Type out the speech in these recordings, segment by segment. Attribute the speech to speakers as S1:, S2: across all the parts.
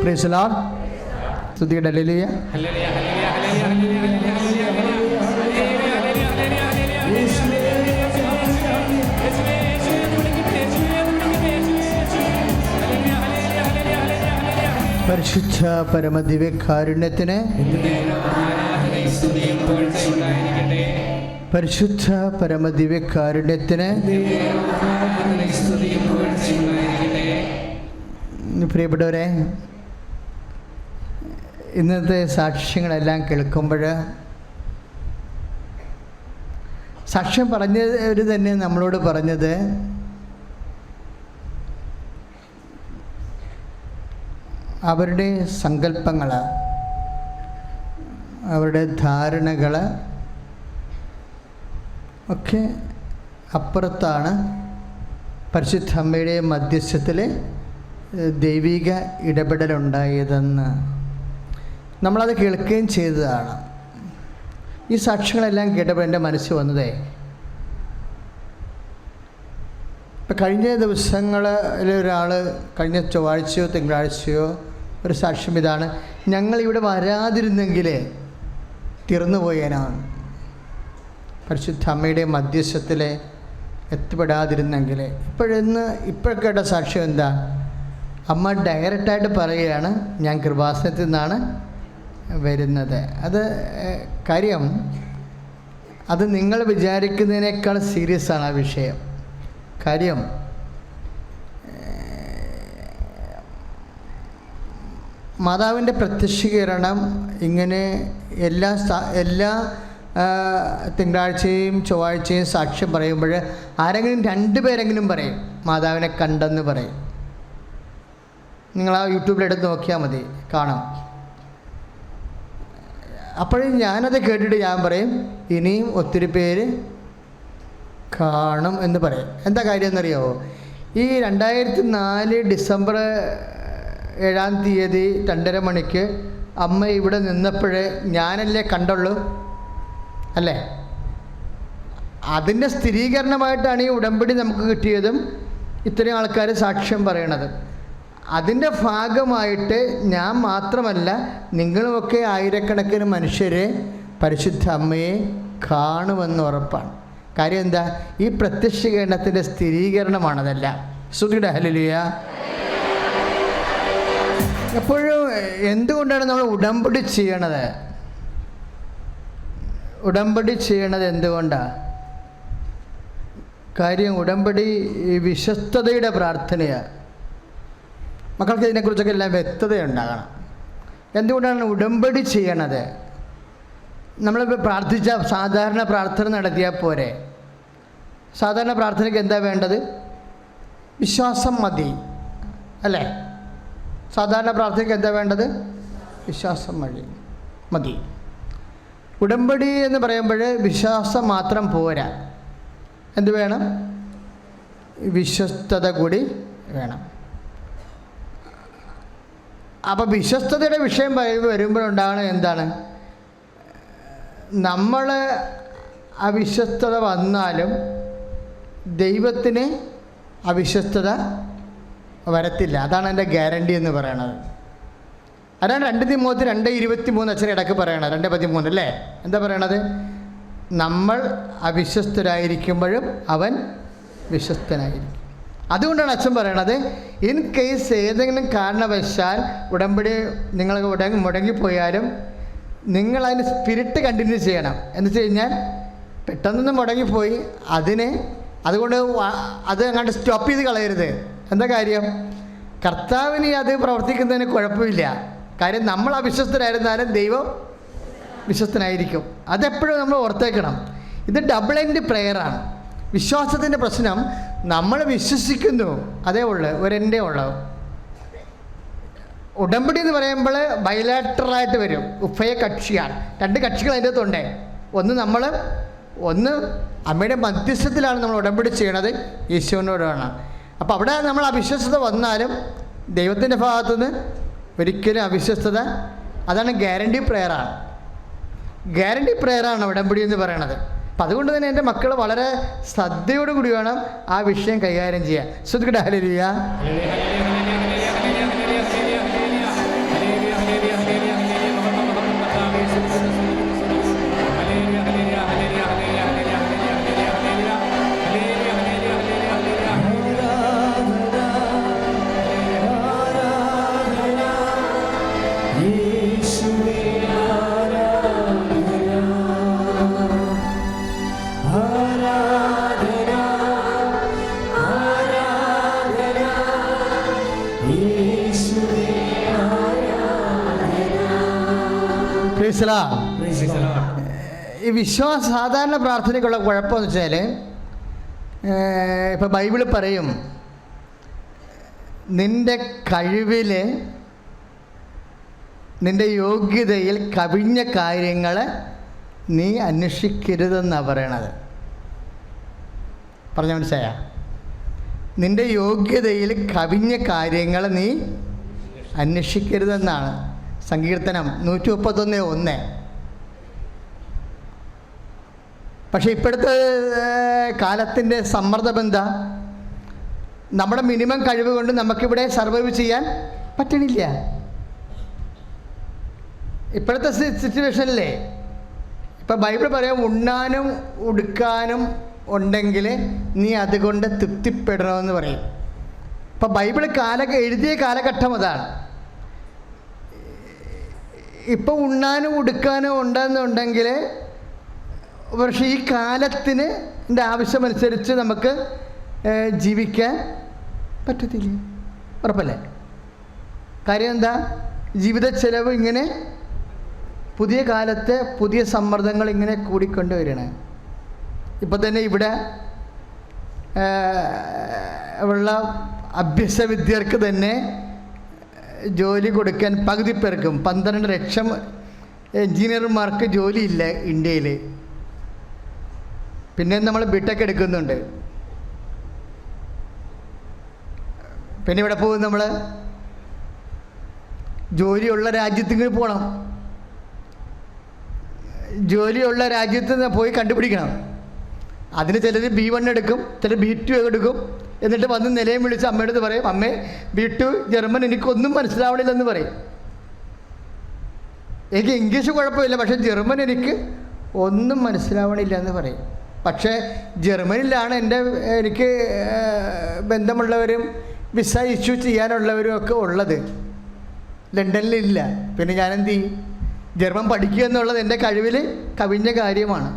S1: Price the lord. സ്തുതിക്കട്ടെ. Hallelujah. പരിശുദ്ധ പരമദിവ്യകാരുണ്യത്തിന്, പരിശുദ്ധ പരമദിവ്യകാരുണ്യത്തിന്. പ്രിയപ്പെട്ടവരെ, ഇന്നത്തെ സാക്ഷ്യങ്ങളെല്ലാം കേൾക്കുമ്പോൾ സാക്ഷ്യം പറഞ്ഞവർ തന്നെ നമ്മളോട് പറഞ്ഞത് അവരുടെ സങ്കല്പങ്ങൾ, അവരുടെ ധാരണകൾ ഒക്കെ അപ്പുറത്താണ് പരിശുദ്ധ അമ്മയുടെ മധ്യസ്ഥത്തിൽ ദൈവിക ഇടപെടലുണ്ടായതെന്ന് നമ്മളത് കേൾക്കുകയും ചെയ്തതാണ്. ഈ സാക്ഷ്യങ്ങളെല്ലാം കേട്ടപ്പോൾ എൻ്റെ മനസ്സിൽ വന്നതേ, ഇപ്പം കഴിഞ്ഞ ദിവസങ്ങളിൽ ഒരാൾ കഴിഞ്ഞ ചൊവ്വാഴ്ചയോ തിങ്കളാഴ്ചയോ ഒരു സാക്ഷ്യം ഇതാണ്: ഞങ്ങളിവിടെ വരാതിരുന്നെങ്കിൽ തീർന്നു പോയേനാണ്. പരിശുദ്ധ അമ്മയുടെ മധ്യസ്ഥത്തിൽ എത്തിപ്പെടാതിരുന്നെങ്കിൽ. ഇപ്പോൾ കേട്ട സാക്ഷ്യം എന്താ? അമ്മ ഡയറക്റ്റായിട്ട് പറയുകയാണ്, ഞാൻ കൃപാസനത്തിൽ നിന്നാണ് വരുന്നത്. അത് കാര്യം, അത് നിങ്ങൾ വിചാരിക്കുന്നതിനേക്കാൾ സീരിയസ് ആണ് ആ വിഷയം. കാര്യം, മാതാവിൻ്റെ പ്രത്യക്ഷീകരണം ഇങ്ങനെ എല്ലാ തിങ്കളാഴ്ചയും ചൊവ്വാഴ്ചയും സാക്ഷ്യം പറയുമ്പോൾ ആരെങ്കിലും 2 പേരെങ്കിലും പറയും മാതാവിനെ കണ്ടെന്ന് പറയും. നിങ്ങൾ ആ യൂട്യൂബിലെടുത്ത് നോക്കിയാൽ മതി, കാണാം. അപ്പോഴും ഞാനത് കേട്ടിട്ട് ഞാൻ പറയും, ഇനിയും ഒത്തിരി പേര് കാണും എന്ന് പറയും. എന്താ കാര്യം എന്നറിയാമോ? ഈ 2004 ഡിസംബർ 7-ാം തീയതി 2:30 മണിക്ക് അമ്മ ഇവിടെ നിന്നപ്പോഴേ ഞാനല്ലേ കണ്ടുള്ളൂ, അല്ലേ? അതിൻ്റെ സ്ഥിരീകരണമായിട്ടാണ് ഈ ഉടമ്പടി നമുക്ക് കിട്ടിയതും ഇത്രയും ആൾക്കാർ സാക്ഷ്യം പറയണത്. അതിൻ്റെ ഭാഗമായിട്ട് ഞാൻ മാത്രമല്ല, നിങ്ങളുമൊക്കെ ആയിരക്കണക്കിന് മനുഷ്യരെ പരിശുദ്ധ അമ്മയെ കാണുമെന്ന് ഉറപ്പാണ്. കാര്യം എന്താ? ഈ പ്രത്യക്ഷീകരണത്തിൻ്റെ സ്ഥിരീകരണമാണതല്ല. സ്തുതിയുടെ ഹല്ലേലൂയ. എപ്പോഴും എന്തുകൊണ്ടാണ് നമ്മൾ ഉടമ്പടി ചെയ്യണത്? ഉടമ്പടി ചെയ്യണത് എന്തുകൊണ്ടാണ്? കാര്യം, ഉടമ്പടി വിശ്വസ്തതയുടെ പ്രാർത്ഥനയാണ്. മക്കൾക്ക് ഇതിനെക്കുറിച്ചൊക്കെ എല്ലാം വ്യക്തതയുണ്ടാകണം. എന്തുകൊണ്ടാണ് ഉടമ്പടി ചെയ്യണത്? നമ്മളിപ്പോൾ പ്രാർത്ഥിച്ച സാധാരണ പ്രാർത്ഥന നടത്തിയാൽ പോരെ? സാധാരണ പ്രാർത്ഥനയ്ക്ക് എന്താ വേണ്ടത്? വിശ്വാസം മതി, അല്ലേ? സാധാരണ പ്രാർത്ഥനയ്ക്ക് എന്താ വേണ്ടത്? വിശ്വാസം മതി. ഉടമ്പടി എന്ന് പറയുമ്പോൾ വിശ്വാസം മാത്രം പോരാ. എന്ത് വേണം? വിശ്വസ്തത കൂടി വേണം. അപ്പോൾ വിശ്വസ്തതയുടെ വിഷയം വരുമ്പോഴുണ്ടാകണം എന്താണ്? നമ്മൾ അവിശ്വസ്തത വന്നാലും ദൈവത്തിന് അവിശ്വസ്തത വരത്തില്ല. അതാണ് എൻ്റെ ഗ്യാരണ്ടി എന്ന് പറയണത്. അതാണ് 2 തിമോത്തി 2:23 അച്ഛൻ ഇടയ്ക്ക് പറയണത്. 2:13 അല്ലേ? എന്താ പറയണത്? നമ്മൾ അവിശ്വസ്തരായിരിക്കുമ്പോഴും അവൻ വിശ്വസ്തനായിരിക്കും. അതുകൊണ്ടാണ് അച്ഛൻ പറയണത്, ഇൻ കേസ് ഏതെങ്കിലും കാരണവശാൽ ഉടമ്പടി നിങ്ങൾ മുടങ്ങിപ്പോയാലും നിങ്ങളതിന് സ്പിരിറ്റ് കണ്ടിന്യൂ ചെയ്യണം. എന്ന് വെച്ച് കഴിഞ്ഞാൽ പെട്ടെന്നൊന്നും മുടങ്ങിപ്പോയി അതുകൊണ്ട് അത് അങ്ങോട്ട് സ്റ്റോപ്പ് ചെയ്ത് കളയരുത്. എന്താ കാര്യം? കർത്താവിന് അത് പ്രവർത്തിക്കുന്നതിന് കുഴപ്പമില്ല. കാര്യം, നമ്മൾ അവിശ്വസ്തരായിരുന്നാലും ദൈവം വിശ്വസ്തനായിരിക്കും. അതെപ്പോഴും നമ്മൾ ഓർത്തേക്കണം. ഇത് ഡബിൾ എൻഡ് പ്രെയറാണ്. വിശ്വാസത്തിൻ്റെ പ്രശ്നം, നമ്മൾ വിശ്വസിക്കുന്നു, അതേ ഉള്ളു, ഒരെൻ്റെ ഉള്ളു. ഉടമ്പടി എന്ന് പറയുമ്പോൾ ബൈലാറ്ററലായിട്ട് വരും. ഉഭയകക്ഷിയാണ്. 2 കക്ഷികൾ അതിൻ്റെ അകത്തുണ്ടേ. ഒന്ന് അമ്മയുടെ മധ്യസ്ഥത്തിലാണ് നമ്മൾ ഉടമ്പടി ചെയ്യണത്, ഈശോനോടാണ്. അപ്പോൾ അവിടെ നമ്മൾ അവിശ്വസ്തത വന്നാലും ദൈവത്തിൻ്റെ ഭാഗത്തുനിന്ന് ഒരിക്കലും അവിശ്വസ്തത, അതാണ് ഗ്യാരണ്ടി പ്രെയറാണ് ഉടമ്പടി എന്ന് പറയണത്. അപ്പം അതുകൊണ്ട് തന്നെ എൻ്റെ മക്കൾ വളരെ ശ്രദ്ധയോടുകൂടി വേണം ആ വിഷയം കൈകാര്യം ചെയ്യാൻ. ശ്രദ്ധിക്കട്ടെ. ഹല്ലേലൂയ. ഈ വിശ്വാസ സാധാരണ പ്രാർത്ഥനയ്ക്കുള്ള കുഴപ്പമെന്ന് വെച്ചാൽ, ഇപ്പം ബൈബിൾ പറയും, നിൻ്റെ കഴിവിൽ, നിൻ്റെ യോഗ്യതയിൽ കവിഞ്ഞ കാര്യങ്ങൾ നീ അന്വേഷിക്കരുതെന്നാണ് പറയണത്. പറഞ്ഞ മനസ്സിലായ? നിൻ്റെ യോഗ്യതയിൽ കവിഞ്ഞ കാര്യങ്ങൾ നീ അന്വേഷിക്കരുതെന്നാണ് സങ്കീർത്തനം 131:1. പക്ഷേ ഇപ്പോഴത്തെ കാലത്തിൻ്റെ സമ്മർദ്ദം എന്താ? നമ്മുടെ മിനിമം കഴിവ് കൊണ്ട് നമുക്കിവിടെ സർവൈവ് ചെയ്യാൻ പറ്റണില്ല. ഇപ്പോഴത്തെ സിറ്റുവേഷനിലേ ഇപ്പം ബൈബിൾ പറയാം, ഉണ്ണാനും ഉടുക്കാനും ഉണ്ടെങ്കിൽ നീ അതുകൊണ്ട് തൃപ്തിപ്പെടണമെന്ന് പറയും. ഇപ്പം ബൈബിൾ എഴുതിയ കാലഘട്ടം അതാണ്. ഇപ്പം ഉണ്ണാനും ഉടുക്കാനും ഉണ്ടെന്നുണ്ടെങ്കിൽ, പക്ഷേ ഈ കാലത്തിന് ആവശ്യമനുസരിച്ച് നമുക്ക് ജീവിക്കാൻ പറ്റത്തില്ല. ഉറപ്പല്ലേ? കാര്യം എന്താ? ജീവിത ചെലവ് ഇങ്ങനെ പുതിയ കാലത്തെ പുതിയ സമ്മർദ്ദങ്ങൾ ഇങ്ങനെ കൂടിക്കൊണ്ട് വരികയാണ്. ഇപ്പം തന്നെ ഇവിടെ ഉള്ള അഭ്യസ വിദ്യർക്ക് തന്നെ ജോലി കൊടുക്കാൻ പകുതി പേർക്കും 12 ലക്ഷം എൻജിനീയർമാർക്ക് ജോലിയില്ല ഇന്ത്യയിൽ. പിന്നെ നമ്മൾ ബിടെക് എടുക്കുന്നുണ്ട്. പിന്നെ ഇവിടെ പോകും, നമ്മൾ ജോലിയുള്ള രാജ്യത്തിന് പോകണം. ജോലിയുള്ള രാജ്യത്ത് പോയി കണ്ടുപിടിക്കണം. അതിന് ചിലർ B1 എടുക്കും, ചിലർ B2 എടുക്കും. എന്നിട്ട് വന്ന് നിലയം വിളിച്ച് അമ്മയുടെ അടുത്ത് പറയും, അമ്മേ B2 ജർമ്മൻ എനിക്കൊന്നും മനസ്സിലാവണില്ലെന്ന് പറയും. എനിക്ക് ഇംഗ്ലീഷ് കുഴപ്പമില്ല, പക്ഷേ ജർമ്മൻ എനിക്ക് ഒന്നും മനസ്സിലാവണില്ല എന്ന് പറയും. പക്ഷേ ജർമ്മനിലാണ് എനിക്ക് ബന്ധമുള്ളവരും വിസ ഇഷ്യൂ ചെയ്യാനുള്ളവരും ഒക്കെ ഉള്ളത്. ലണ്ടനിലില്ല. പിന്നെ ഞാനെന്ത് ചെയ്യും? ജർമ്മൻ പഠിക്കുക എന്നുള്ളത് എൻ്റെ കഴിവിൽ കവിഞ്ഞ കാര്യമാണ്.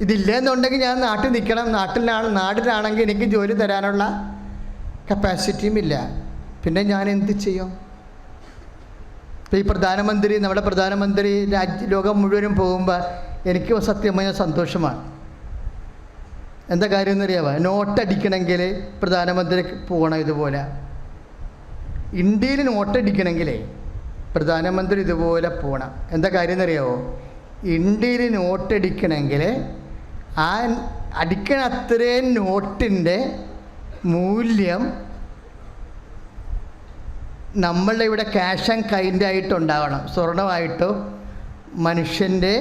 S1: ഇതില്ല എന്നുണ്ടെങ്കിൽ ഞാൻ നാട്ടിൽ നിൽക്കണം. നാട്ടിലാണെങ്കിൽ എനിക്ക് ജോലി തരാനുള്ള കപ്പാസിറ്റിയും ഇല്ല. പിന്നെ ഞാൻ എന്ത് ചെയ്യും? ഇപ്പോൾ ഈ നമ്മുടെ പ്രധാനമന്ത്രി ലോകം മുഴുവനും പോകുമ്പോൾ എനിക്ക് സത്യമായ സന്തോഷമാണ്. എന്താ കാര്യം എന്നറിയാമോ? നോട്ടടിക്കണമെങ്കിൽ പ്രധാനമന്ത്രി പോകണം. ഇതുപോലെ ഇന്ത്യയിൽ നോട്ടടിക്കണമെങ്കിലേ പ്രധാനമന്ത്രി ഇതുപോലെ പോകണം. എന്താ കാര്യം എന്നറിയാമോ? ഇന്ത്യയിൽ നോട്ടടിക്കണമെങ്കിൽ ആ അടിക്കണ അത്രയും നോട്ടിൻ്റെ മൂല്യം നമ്മളുടെ ഇവിടെ ക്യാഷ് ആൻഡ് കൈൻഡ് ആയിട്ടുണ്ടാവണം. സ്വർണമായിട്ടോ മനുഷ്യൻ്റെ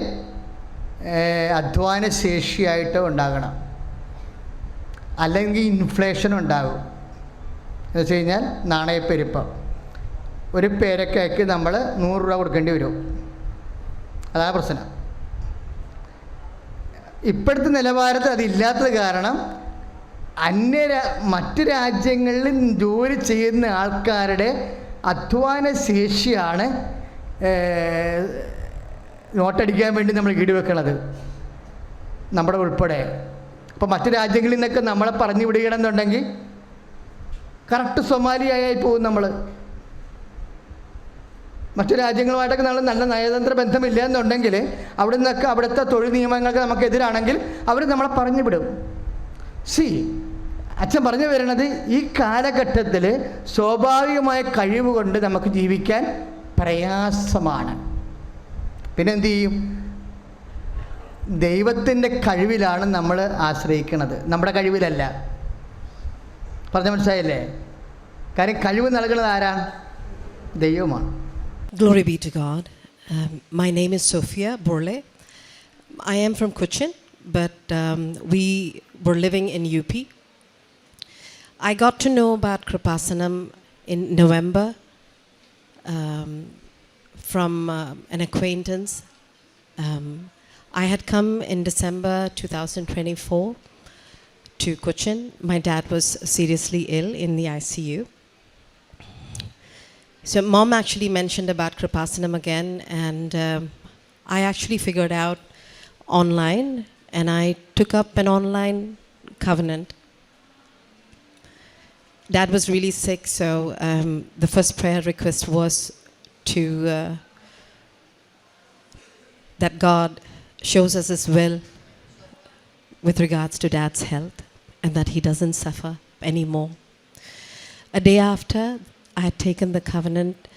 S1: അധ്വാന ശേഷിയായിട്ടോ ഉണ്ടാകണം. അല്ലെങ്കിൽ ഇൻഫ്ലേഷൻ ഉണ്ടാകും. എന്ന് വെച്ച് കഴിഞ്ഞാൽ നാണയപ്പെരുപ്പം. ഒരു പേരക്കയ്ക്ക് നമ്മൾ 100 രൂപ കൊടുക്കേണ്ടി വരും. അതാണ് പ്രശ്നം. ഇപ്പോഴത്തെ നിലവാരത്തിൽ അതില്ലാത്തത് കാരണം മറ്റു രാജ്യങ്ങളിൽ ജോലി ചെയ്യുന്ന ആൾക്കാരുടെ അധ്വാന ശേഷിയാണ് നോട്ടടിക്കാൻ വേണ്ടി നമ്മൾ ഈടുവെക്കണത്, നമ്മുടെ ഉൾപ്പെടെ. അപ്പോൾ മറ്റു രാജ്യങ്ങളിൽ നിന്നൊക്കെ നമ്മളെ പറഞ്ഞു വിടുകയാണെന്നുണ്ടെങ്കിൽ കറക്റ്റ് സൊമാലിയായി പോകും. നമ്മൾ മറ്റു രാജ്യങ്ങളുമായിട്ടൊക്കെ നമ്മൾ നല്ല നയതന്ത്ര ബന്ധമില്ല എന്നുണ്ടെങ്കിൽ അവിടെ നിന്നൊക്കെ അവിടുത്തെ തൊഴിൽ നിയമങ്ങൾക്ക് നമുക്കെതിരാണെങ്കിൽ അവർ നമ്മളെ പറഞ്ഞു വിടും. അച്ഛൻ പറഞ്ഞു വരുന്നത്, ഈ കാലഘട്ടത്തിൽ സ്വാഭാവികമായ കഴിവ് കൊണ്ട് നമുക്ക് ജീവിക്കാൻ പ്രയാസമാണ്. പിന്നെ എന്തു ചെയ്യും? ദൈവത്തിൻ്റെ കഴിവിലാണ് നമ്മൾ ആശ്രയിക്കുന്നത്, നമ്മുടെ കഴിവിലല്ല. പറഞ്ഞ മനസ്സിലായില്ലേ? കാര്യം കഴിവ് നൽകുന്നത് ആരാണ്? ദൈവമാണ്.
S2: Glory be to God. My name is Sophia Borle. I am from Cochin, but we were living in UP. I got to know about Kripasanam in November from an acquaintance. I had come in December 2024 to Cochin. My dad was seriously ill in the ICU. So mom actually mentioned about Kripasanam again, and I actually figured out online, and I took up an online covenant. Dad was really sick, so the first prayer request was to that God shows us His will with regards to Dad's health and that he doesn't suffer anymore. A day after I had taken the covenant,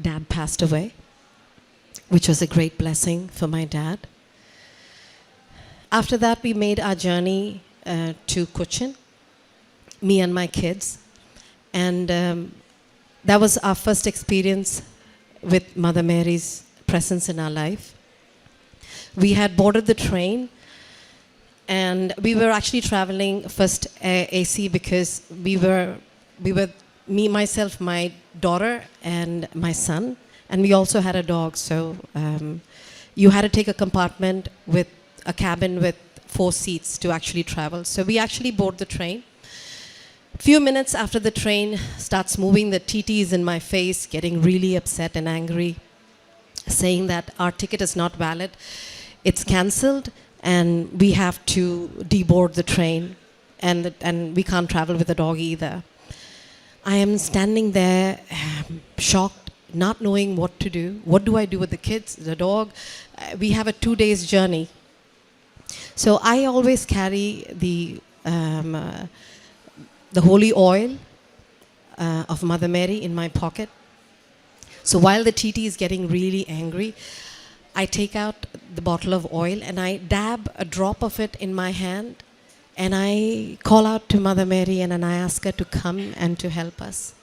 S2: Dad passed away, which was a great blessing for my dad. After that, we made our journey to Cochin, me and my kids. And that was our first experience with Mother Mary's presence in our life. We had boarded the train, and we were actually traveling first AC because we were me, myself, my daughter, and my son, and we also had a dog. So you had to take a compartment with a cabin with 4 seats to actually travel. So we actually board the train. Few minutes after the train starts moving, the TT is in my face, getting really upset and angry, saying that our ticket is not valid, it's cancelled, and we have to deboard the train, and we can't travel with the dog either. I am standing there, shocked, not knowing what to do. What do I do with the kids, the dog? We have a 2 days journey. So I always carry the holy oil of Mother Mary in my pocket. So while the TT is getting really angry, I take out the bottle of oil and I dab a drop of it in my hand, and I call out to Mother Mary and I ask her to come and to help us.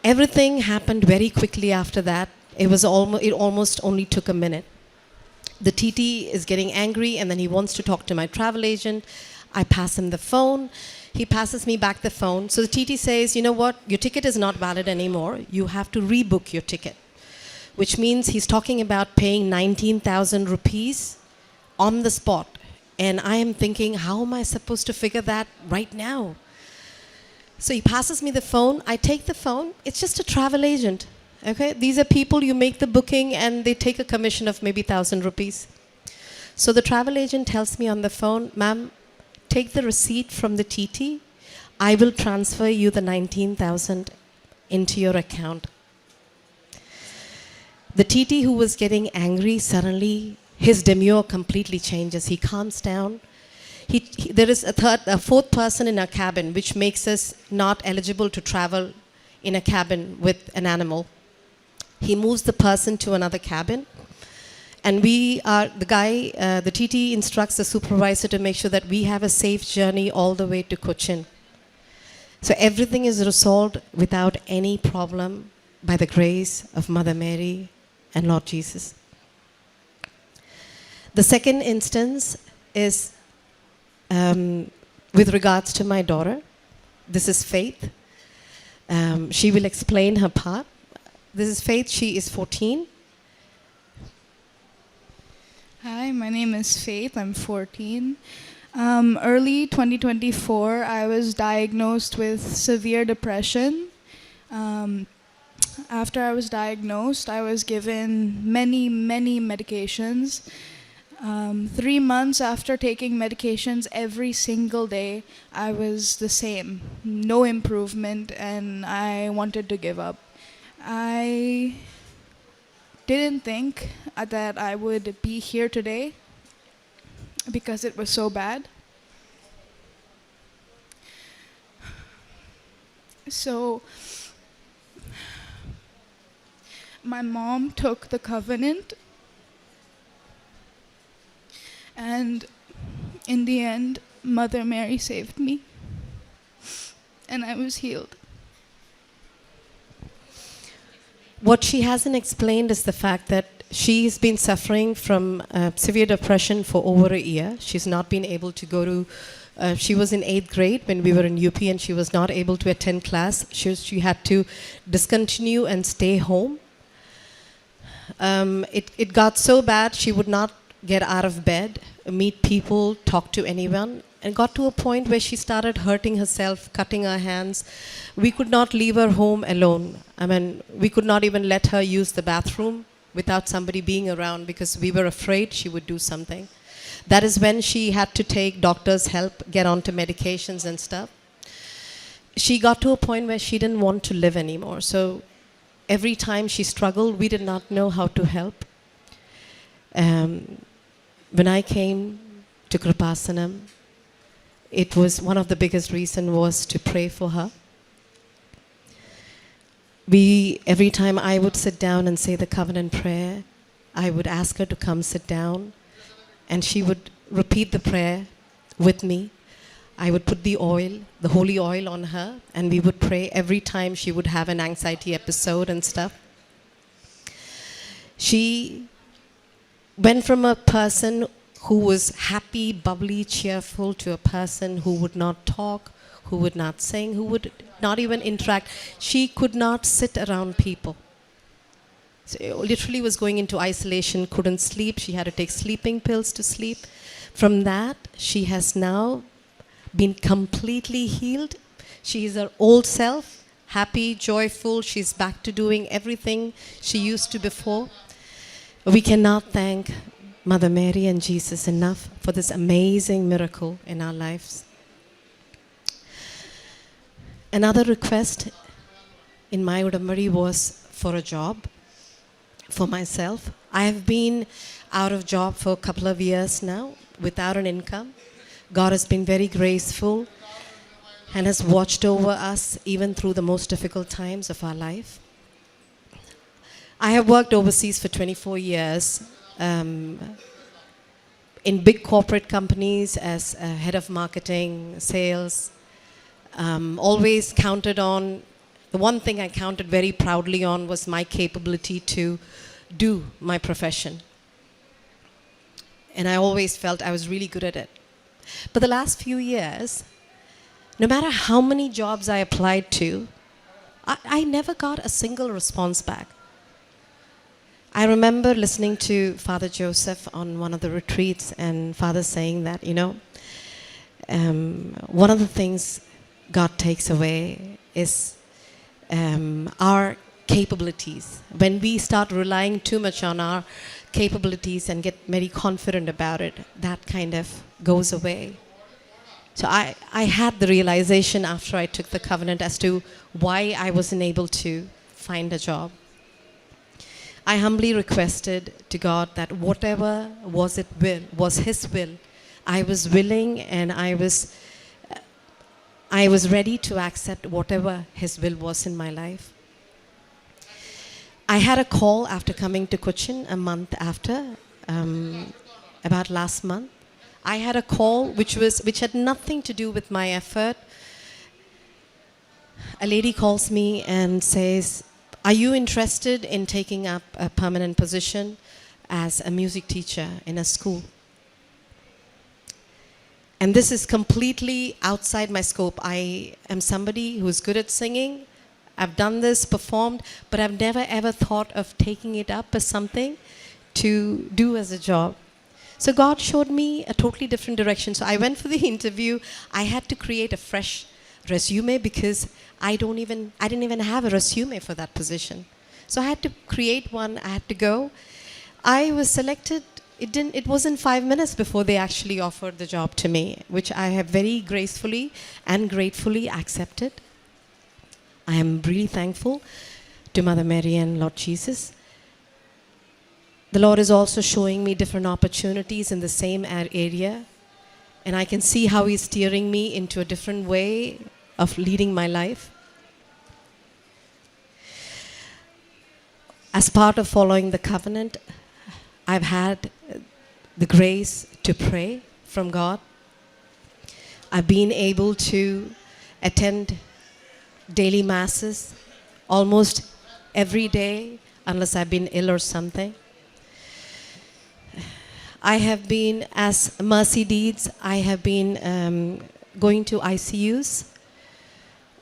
S2: Everything happened very quickly after that. It almost only took a minute. The TT is getting angry and then he wants to talk to my travel agent. I pass him the phone. He passes me back the phone. So the TT says, you know what, your ticket is not valid anymore. You have to rebook your ticket. Which means he's talking about paying 19,000 rupees on the spot. And I am thinking, how am I supposed to figure that right now? So he passes me the phone. I take the phone. It's just a travel agent. Okay, these are people, you make the booking and they take a commission of maybe 1,000 rupees. So the travel agent tells me on the phone, ma'am, take the receipt from the TT. I will transfer you the 19,000 into your account. The TT who was getting angry, suddenly his demeanor completely changes. He calms down. There is a fourth person in our cabin, which makes us not eligible to travel in a cabin with an animal. He moves the person to another cabin. And the TT instructs the supervisor to make sure that we have a safe journey all the way to Cochin. So everything is resolved without any problem by the grace of Mother Mary and Lord Jesus. The second instance is with regards to my daughter. This is Faith. She will explain her part. This is Faith. She is 14.
S3: Hi, my name is Faith. I'm 14. Early 2024, I was diagnosed with severe depression. After I was diagnosed, I was given many medications. 3 months after taking medications every single day, I was the same, no improvement, and I wanted to give up. I didn't think that I would be here today because it was so bad. So my mom took the covenant, and in the end, Mother Mary saved me, and I was healed.
S2: What she hasn't explained is the fact that she's been suffering from severe depression for over a year. She's not been able to go to, she was in 8th grade when we were in UP, and she was not able to attend class. She had to discontinue and stay home. It got so bad she would not get out of bed, meet people, talk to anyone, and got to a point where she started hurting herself, cutting her hands. We could not leave her home alone. I mean, we could not even let her use the bathroom without somebody being around because we were afraid she would do something. That is when she had to take doctor's help, get onto medications and stuff. she got to a point where she didn't want to live anymore. So every time she struggled, we did not know how to help. When I came to Kripasanam, it was one of the biggest reason was to pray for her. Every time I would sit down and say the covenant prayer, I would ask her to come sit down, and she would repeat the prayer with me. I would put the oil, the holy oil on her, and we would pray every time she would have an anxiety episode and stuff. She went from a person who was happy, bubbly, cheerful to a person who would not talk, who would not sing, who would not even interact. She could not sit around people. So literally was going into isolation, couldn't sleep. She had to take sleeping pills to sleep. From that, she has now been completely healed. She is her old self, happy, joyful. She's back to doing everything she used to before. We cannot thank Mother Mary and Jesus enough for this amazing miracle in our lives. Another request in my Udambari was for a job for myself. I have been out of job for a couple of years now without an income. God has been very graceful and has watched over us even through the most difficult times of our life. I have worked overseas for 24 years in big corporate companies as a head of marketing, sales. Always counted on, the one thing I counted very proudly on was my capability to do my profession. And I always felt I was really good at it. But the last few years, no matter how many jobs I applied to, I never got a single response back. I remember listening to Father Joseph on one of the retreats, and Father saying that, one of the things God takes away is our capabilities. When we start relying too much on our capabilities and get very confident about it, that kind of goes away. So I had the realization after I took the covenant as to why I wasn't able to find a job. I humbly requested to God that whatever was His will. I was willing, and I was ready to accept whatever His will was in my life. I had a call after coming to Cochin a month after, about last month. I had a call which had nothing to do with my effort. A lady calls me and says, "Are you interested in taking up a permanent position as a music teacher in a school?" And this is completely outside my scope. I am somebody who's good at singing. I've done this, performed, but I've never ever thought of taking it up as something to do as a job. So God showed me a totally different direction. So I went for the interview. I had to create a fresh resume because I didn't even have a resume for that position. So I had to create one. I had to go. I was selected. It wasn't 5 minutes before they actually offered the job to me, which I have very gracefully and gratefully accepted. I am really thankful to Mother Mary and Lord Jesus. The Lord is also showing me different opportunities in the same area, and I can see how He's steering me into a different way of leading my life. As part of following the covenant, I've had the grace to pray from God. I've been able to attend daily masses almost every day unless I've been ill or something. I have been, as Mercy Deeds, I have been going to ICUs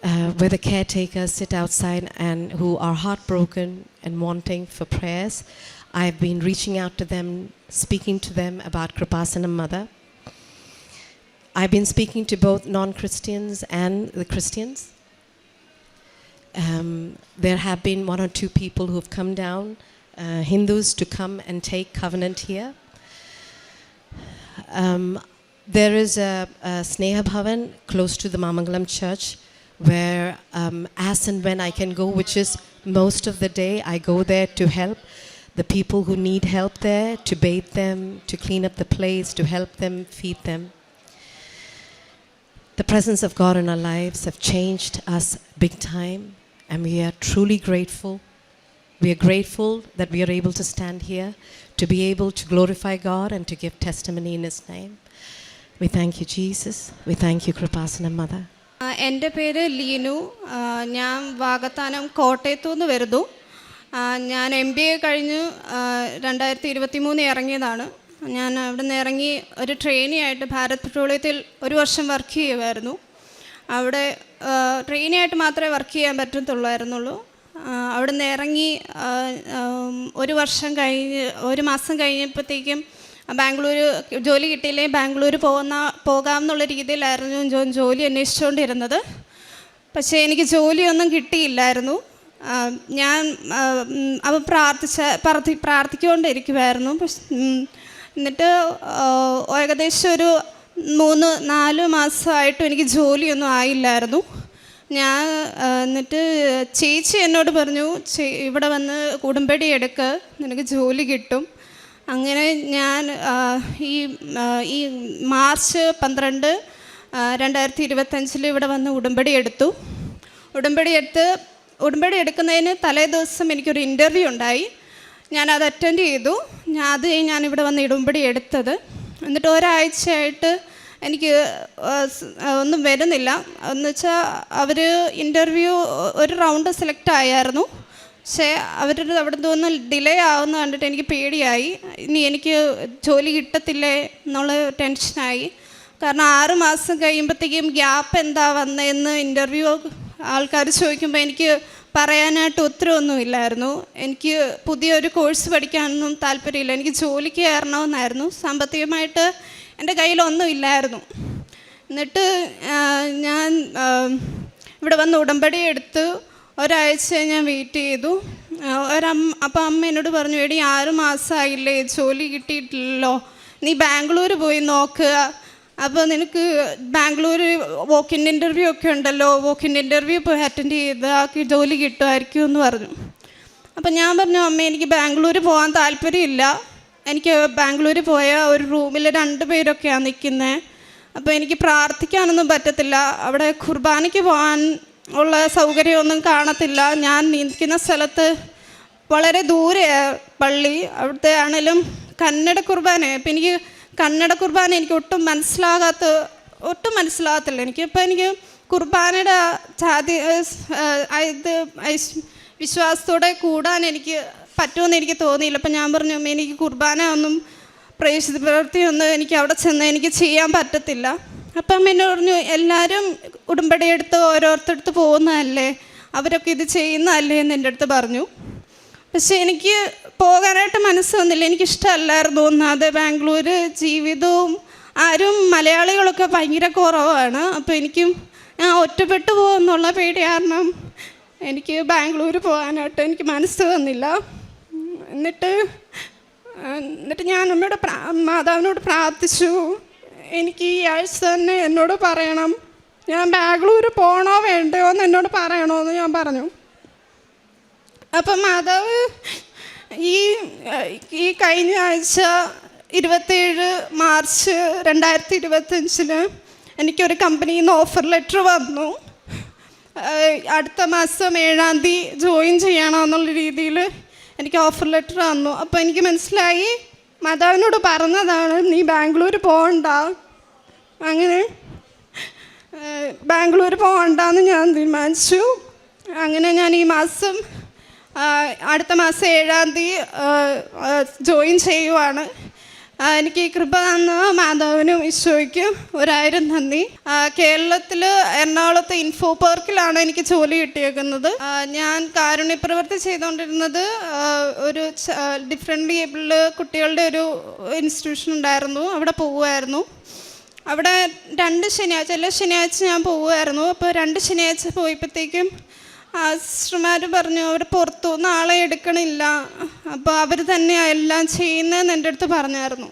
S2: where the caretakers sit outside and who are heartbroken and wanting for prayers. I've been reaching out to them, speaking to them about Kripasanam Mother. I've been speaking to both non-Christians and the Christians. There have been 1 or 2 people who have come down, Hindus, to come and take covenant here. There is a Sneha Bhavan close to the Mamangalam church where as and when I can go, which is most of the day, I go there to help the people who need help there, to bathe them, to clean up the place, to help them, feed them. The presence of God in our lives have changed us big time, and we are truly grateful. We are grateful that we are able to stand here, to be able to glorify God and to give testimony in His name. We thank you, Jesus. We thank you, Kripasana Mother.
S4: എൻ്റെ പേര് ലീനു. ഞാൻ വാകത്താനം കോട്ടയത്തു നിന്ന് വരുന്നു. ഞാൻ MBA കഴിഞ്ഞ് 2023 ഇറങ്ങിയതാണ്. ഞാൻ അവിടെ നിന്ന് ഇറങ്ങി ഒരു ട്രെയിനിയായിട്ട് ഭാരത് പെട്രോളിയത്തിൽ ഒരു വർഷം വർക്ക് ചെയ്യുമായിരുന്നു. അവിടെ ട്രെയിനിയായിട്ട് മാത്രമേ വർക്ക് ചെയ്യാൻ പറ്റത്തുള്ളായിരുന്നുള്ളൂ. അവിടെ നിന്ന് ഇറങ്ങി ഒരു മാസം കഴിഞ്ഞപ്പോഴത്തേക്കും ബാംഗ്ലൂർ ജോലി കിട്ടിയില്ലേ ബാംഗ്ലൂർ പോകാമെന്നുള്ള രീതിയിലായിരുന്നു ജോലി അന്വേഷിച്ചുകൊണ്ടിരുന്നത്. പക്ഷേ എനിക്ക് ജോലിയൊന്നും കിട്ടിയില്ലായിരുന്നു. ഞാൻ അവ പ്രാർത്ഥിച്ചുകൊണ്ടിരിക്കുമായിരുന്നു. എന്നിട്ട് ഏകദേശം ഒരു 3-4 മാസമായിട്ടും എനിക്ക് ജോലിയൊന്നും ആയില്ലായിരുന്നു. എന്നിട്ട് ചേച്ചി എന്നോട് പറഞ്ഞു, ഇവിടെ വന്ന് ഉടമ്പടി എടുക്ക്, നിനക്ക് ജോലി കിട്ടും. അങ്ങനെ ഞാൻ ഈ മാർച്ച് 12, 2025 ഇവിടെ വന്ന് ഉടമ്പടി എടുത്തു. ഉടമ്പടി എടുക്കുന്നതിന് തലേ ദിവസം എനിക്കൊരു ഇൻ്റർവ്യൂ ഉണ്ടായി. ഞാനത് അറ്റൻഡ് ചെയ്തു. ഞാനിവിടെ വന്ന് ഉടമ്പടി എടുത്തത്. എന്നിട്ട് ഒരാഴ്ചയായിട്ട് എനിക്ക് ഒന്നും വരുന്നില്ല. എന്നുവെച്ചാൽ അവർ ഇൻ്റർവ്യൂ ഒരു റൗണ്ട് സെലക്ട് ആയായിരുന്നു. പക്ഷേ അവരുടെ അവിടെ നിന്ന് ഡിലേ ആവുന്ന കണ്ടിട്ട് എനിക്ക് പേടിയായി. ഇനി എനിക്ക് ജോലി കിട്ടത്തില്ലേ എന്നുള്ള ടെൻഷനായി. കാരണം 6 മാസം കഴിയുമ്പോഴത്തേക്കും ഗ്യാപ്പ് എന്താ വന്നതെന്ന് ഇൻ്റർവ്യൂ ആൾക്കാർ ചോദിക്കുമ്പോൾ എനിക്ക് പറയാനായിട്ട് ഉത്തരവൊന്നുമില്ലായിരുന്നു. എനിക്ക് പുതിയൊരു കോഴ്സ് പഠിക്കാനൊന്നും താല്പര്യമില്ല. എനിക്ക് ജോലിക്ക് കയറണമെന്നായിരുന്നു. സാമ്പത്തികമായിട്ട് എൻ്റെ കയ്യിലൊന്നും ഇല്ലായിരുന്നു. എന്നിട്ട് ഞാൻ ഇവിടെ വന്ന് ഉടമ്പടി എടുത്ത് ഒരാഴ്ച ഞാൻ വെയിറ്റ് ചെയ്തു. അപ്പോൾ അമ്മ എന്നോട് പറഞ്ഞു, എടി 6 മാസമായില്ലേ, ജോലി കിട്ടിയിട്ടില്ലല്ലോ, നീ ബാംഗ്ലൂർ പോയി നോക്കുക. അപ്പോൾ നിനക്ക് ബാംഗ്ലൂർ വോക്കിൻ ഇൻ്റർവ്യൂ ഒക്കെ ഉണ്ടല്ലോ, വോക്കിൻ ഇൻ്റർവ്യൂ പോയി അറ്റൻഡ് ചെയ്താൽ ജോലി കിട്ടുമായിരിക്കും എന്ന് പറഞ്ഞു. അപ്പം ഞാൻ പറഞ്ഞു, അമ്മ എനിക്ക് ബാംഗ്ലൂർ പോകാൻ താല്പര്യമില്ല. എനിക്ക് ബാംഗ്ലൂർ പോയാൽ ഒരു റൂമിൽ 2 പേരൊക്കെയാണ് നിൽക്കുന്നത്. അപ്പോൾ എനിക്ക് പ്രാർത്ഥിക്കാനൊന്നും പറ്റത്തില്ല. അവിടെ കുർബാനയ്ക്ക് പോകാൻ ഉള്ള സൗകര്യമൊന്നും കാണത്തില്ല. ഞാൻ നിൽക്കുന്ന സ്ഥലത്ത് വളരെ ദൂരെ പള്ളി. അവിടുത്തെ ആണെങ്കിലും കന്നഡ കുർബാന. അപ്പം എനിക്ക് കന്നഡ കുർബാന എനിക്ക് ഒട്ടും മനസ്സിലാകത്തില്ല. എനിക്ക് കുർബാനയുടെ വിശ്വാസത്തോടെ കൂടാൻ എനിക്ക് പറ്റുമെന്ന് എനിക്ക് തോന്നിയില്ല. അപ്പം ഞാൻ പറഞ്ഞു, എനിക്ക് കുർബാന ഒന്നും പ്രേക്ഷിത പ്രവൃത്തിയൊന്നും എനിക്ക് അവിടെ ചെന്ന് എനിക്ക് ചെയ്യാൻ പറ്റത്തില്ല. അപ്പം എന്നെ പറഞ്ഞു, എല്ലാവരും ഉടമ്പടി എടുത്ത് ഓരോരുത്തടുത്ത് പോകുന്നതല്ലേ, അവരൊക്കെ ഇത് ചെയ്യുന്നതല്ലേ എന്ന് എൻ്റെ അടുത്ത് പറഞ്ഞു. പക്ഷേ എനിക്ക് പോകാനായിട്ട് മനസ്സ് വന്നില്ല. എനിക്കിഷ്ടമല്ലായിരുന്നു. ഒന്നാമത് ബാംഗ്ലൂർ ജീവിതവും മലയാളികളൊക്കെ ഭയങ്കര കുറവാണ്. അപ്പോൾ ഞാൻ ഒറ്റപ്പെട്ടു പോകുമെന്നുള്ള പേടി കാരണം എനിക്ക് ബാംഗ്ലൂർ പോകാനായിട്ട് എനിക്ക് മനസ്സ് വന്നില്ല. എന്നിട്ട് ഞാൻ മാതാവിനോട് പ്രാർത്ഥിച്ചു, എനിക്ക് ഈ ആഴ്ച തന്നെ എന്നോട് പറയണം, ഞാൻ ബാംഗ്ലൂർ പോകണോ വേണ്ടയോ എന്ന് എന്നോട് പറയണമെന്ന് ഞാൻ പറഞ്ഞു. അപ്പം മാതാവ് ഈ കഴിഞ്ഞ ആഴ്ച 27 മാർച്ച് 2025 എനിക്കൊരു കമ്പനിയിൽ നിന്ന് ഓഫർ ലെറ്റർ വന്നു. അടുത്ത മാസം 7-ാം തീയതി ജോയിൻ ചെയ്യണമെന്നുള്ള രീതിയിൽ എനിക്ക് ഓഫർ ലെറ്റർ വന്നു. അപ്പോൾ എനിക്ക് മനസ്സിലായി, മാതാവിനോട് പറഞ്ഞതാണ്, നീ ബാംഗ്ലൂർ പോകണ്ട. അങ്ങനെ ബാംഗ്ലൂർ പോകണ്ടെന്ന് ഞാൻ തീരുമാനിച്ചു. അങ്ങനെ ഞാൻ അടുത്ത മാസം 7-ാം തീയതി ജോയിൻ ചെയ്യുവാണ്. എനിക്ക് ഈ കൃപ തന്ന മാതാവിനും ഈശോയ്ക്കും 1000 നന്ദി. കേരളത്തിൽ എറണാകുളത്ത് ഇൻഫോ പാർക്കിലാണ് എനിക്ക് ജോലി കിട്ടിയേക്കുന്നത്. ഞാൻ കാരുണ്യപ്രവൃത്തി ചെയ്തുകൊണ്ടിരുന്നത് ഒരു ഡിഫറെൻ്റ് ഏബിൾഡ് കുട്ടികളുടെ ഒരു ഇൻസ്റ്റിറ്റ്യൂഷൻ ഉണ്ടായിരുന്നു. അവിടെ പോവുമായിരുന്നു. അവിടെ 2 ശനിയാഴ്ച എല്ലാ ശനിയാഴ്ച ഞാൻ പോവുമായിരുന്നു. അപ്പോൾ 2 ശനിയാഴ്ച പോയപ്പോഴത്തേക്കും സിസ്റ്റർമാർ പറഞ്ഞു, അവർ പുറത്തുനിന്ന് ആളെ എടുക്കണില്ല, അപ്പോൾ അവർ തന്നെയാണ് എല്ലാം ചെയ്യുന്നതെന്ന് എൻ്റെ അടുത്ത് പറഞ്ഞായിരുന്നു.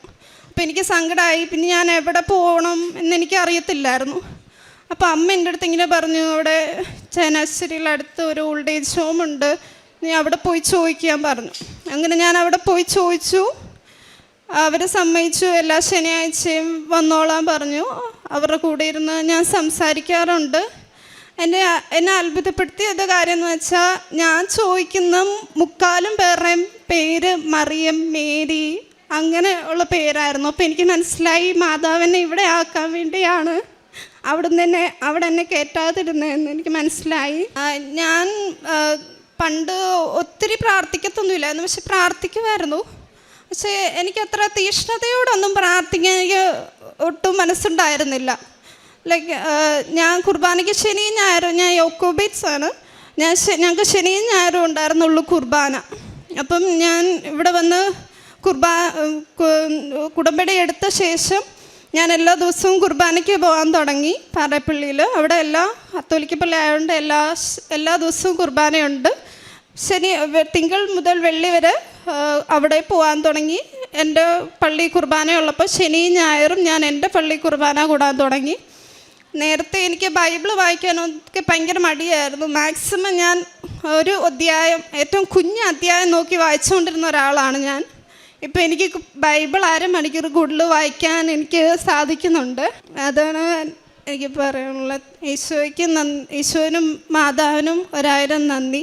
S4: അപ്പോൾ എനിക്ക് സങ്കടമായി. പിന്നെ ഞാൻ എവിടെ പോകണം എന്നെനിക്ക് അറിയത്തില്ലായിരുന്നു. അപ്പോൾ അമ്മ എൻ്റെ അടുത്ത് ഇങ്ങനെ പറഞ്ഞു, അവിടെ ചങ്ങനാശ്ശേരിയിലടുത്ത് ഒരു ഓൾഡ് ഏജ് ഹോമുണ്ട്, നീ അവിടെ പോയി ചോദിക്കാൻ പറഞ്ഞു. അങ്ങനെ ഞാൻ അവിടെ പോയി ചോദിച്ചു. അവർ സമ്മതിച്ചു, എല്ലാ ശനിയാഴ്ചയും വന്നോളാൻ പറഞ്ഞു. അവരുടെ കൂടെ ഇരുന്ന് ഞാൻ സംസാരിക്കാറുണ്ട്. എന്നെ അത്ഭുതപ്പെടുത്തിയത് കാര്യം എന്ന് വെച്ചാൽ, ഞാൻ ചോദിക്കുന്ന മുക്കാലും പേരുടെയും പേര് മറിയം, മേരി അങ്ങനെ ഉള്ള പേരായിരുന്നു. അപ്പോൾ എനിക്ക് മനസ്സിലായി മാതാവിനെ ഇവിടെ ആക്കാൻ വേണ്ടിയാണ് അവിടെ എന്നെ കയറ്റാതിരുന്നതെന്ന് എനിക്ക് മനസ്സിലായി. ഞാൻ പണ്ട് ഒത്തിരി പ്രാർത്ഥിക്കത്തൊന്നുമില്ലായിരുന്നു, പക്ഷെ പ്രാർത്ഥിക്കുമായിരുന്നു. പക്ഷേ എനിക്കത്ര തീഷ്ണതയോടൊന്നും പ്രാർത്ഥിക്കാൻ എനിക്ക് ഒട്ടും മനസ്സുണ്ടായിരുന്നില്ല. ലൈക്ക് ഞാൻ കുർബാനയ്ക്ക് ശനിയും ഞായറും, ഞാൻ യോക്കോബൈറ്റ്സ് ആണ്, ഞങ്ങൾക്ക് ശനിയും ഞായറും ഉണ്ടായിരുന്നുള്ളൂ കുർബാന. അപ്പം ഞാൻ ഇവിടെ വന്ന് കുടമ്പടി എടുത്ത ശേഷം ഞാൻ എല്ലാ ദിവസവും കുർബാനയ്ക്ക് പോകാൻ തുടങ്ങി. പാറപ്പള്ളിയിൽ അവിടെ കത്തോലിക്ക പള്ളി ആയതുകൊണ്ട് എല്ലാ ദിവസവും കുർബാനയുണ്ട്. തിങ്കൾ മുതൽ വെള്ളി വരെ അവിടെ പോകാൻ തുടങ്ങി. എൻ്റെ പള്ളി കുർബാനയുള്ളപ്പോൾ ശനിയും ഞായറും ഞാൻ എൻ്റെ പള്ളി കുർബാന കൂടാൻ തുടങ്ങി. നേരത്തെ എനിക്ക് ബൈബിൾ വായിക്കാനൊക്കെ ഭയങ്കര മടിയായിരുന്നു. മാക്സിമം ഞാൻ ഒരു അധ്യായം, ഏറ്റവും കുഞ്ഞ് അധ്യായം നോക്കി വായിച്ചുകൊണ്ടിരുന്ന ഒരാളാണ് ഞാൻ. ഇപ്പോൾ എനിക്ക് ബൈബിൾ 1/2 മണിക്കൂർ കൂടുതൽ വായിക്കാൻ എനിക്ക് സാധിക്കുന്നുണ്ട്. അതാണ് എനിക്ക് പറയാനുള്ളത്. ഈശോയ്ക്കും ഈശോനും മാതാവിനും 1000 നന്ദി.